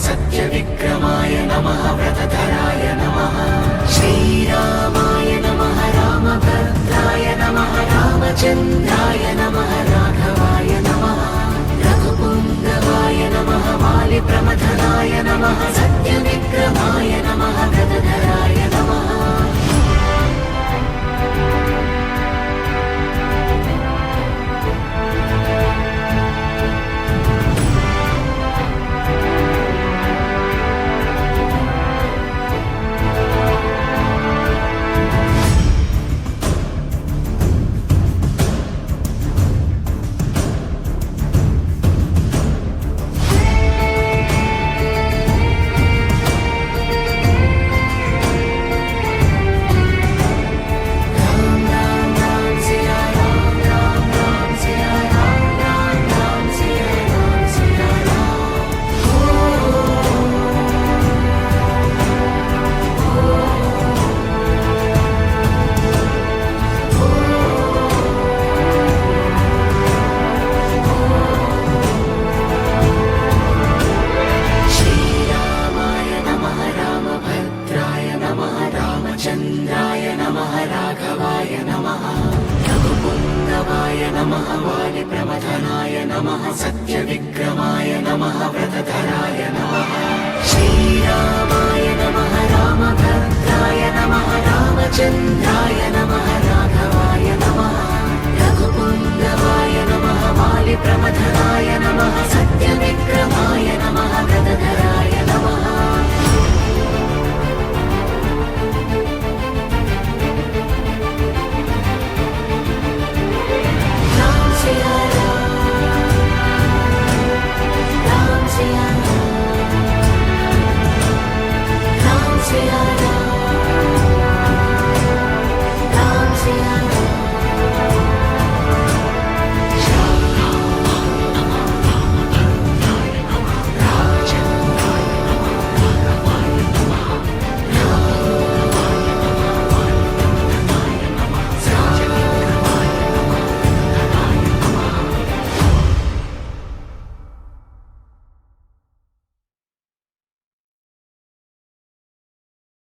सत्यविक्रमाय नमः व्रतधराय नमः श्रीरामाय नमः रामभद्राय नमः रामचन्द्राय नमः राघवाय नमः रघुपुङ्गवाय नमः वालिप्रमथनाय नमः सत्यविक्रमाय नमः व्रतधराय नमः चन्द्राय नमः राघवाय नमः रघुपुङ्गवाय नमः वालिप्रमथनाय नमः सत्यविक्रमाय नमः व्रतधराय नमः श्रीराम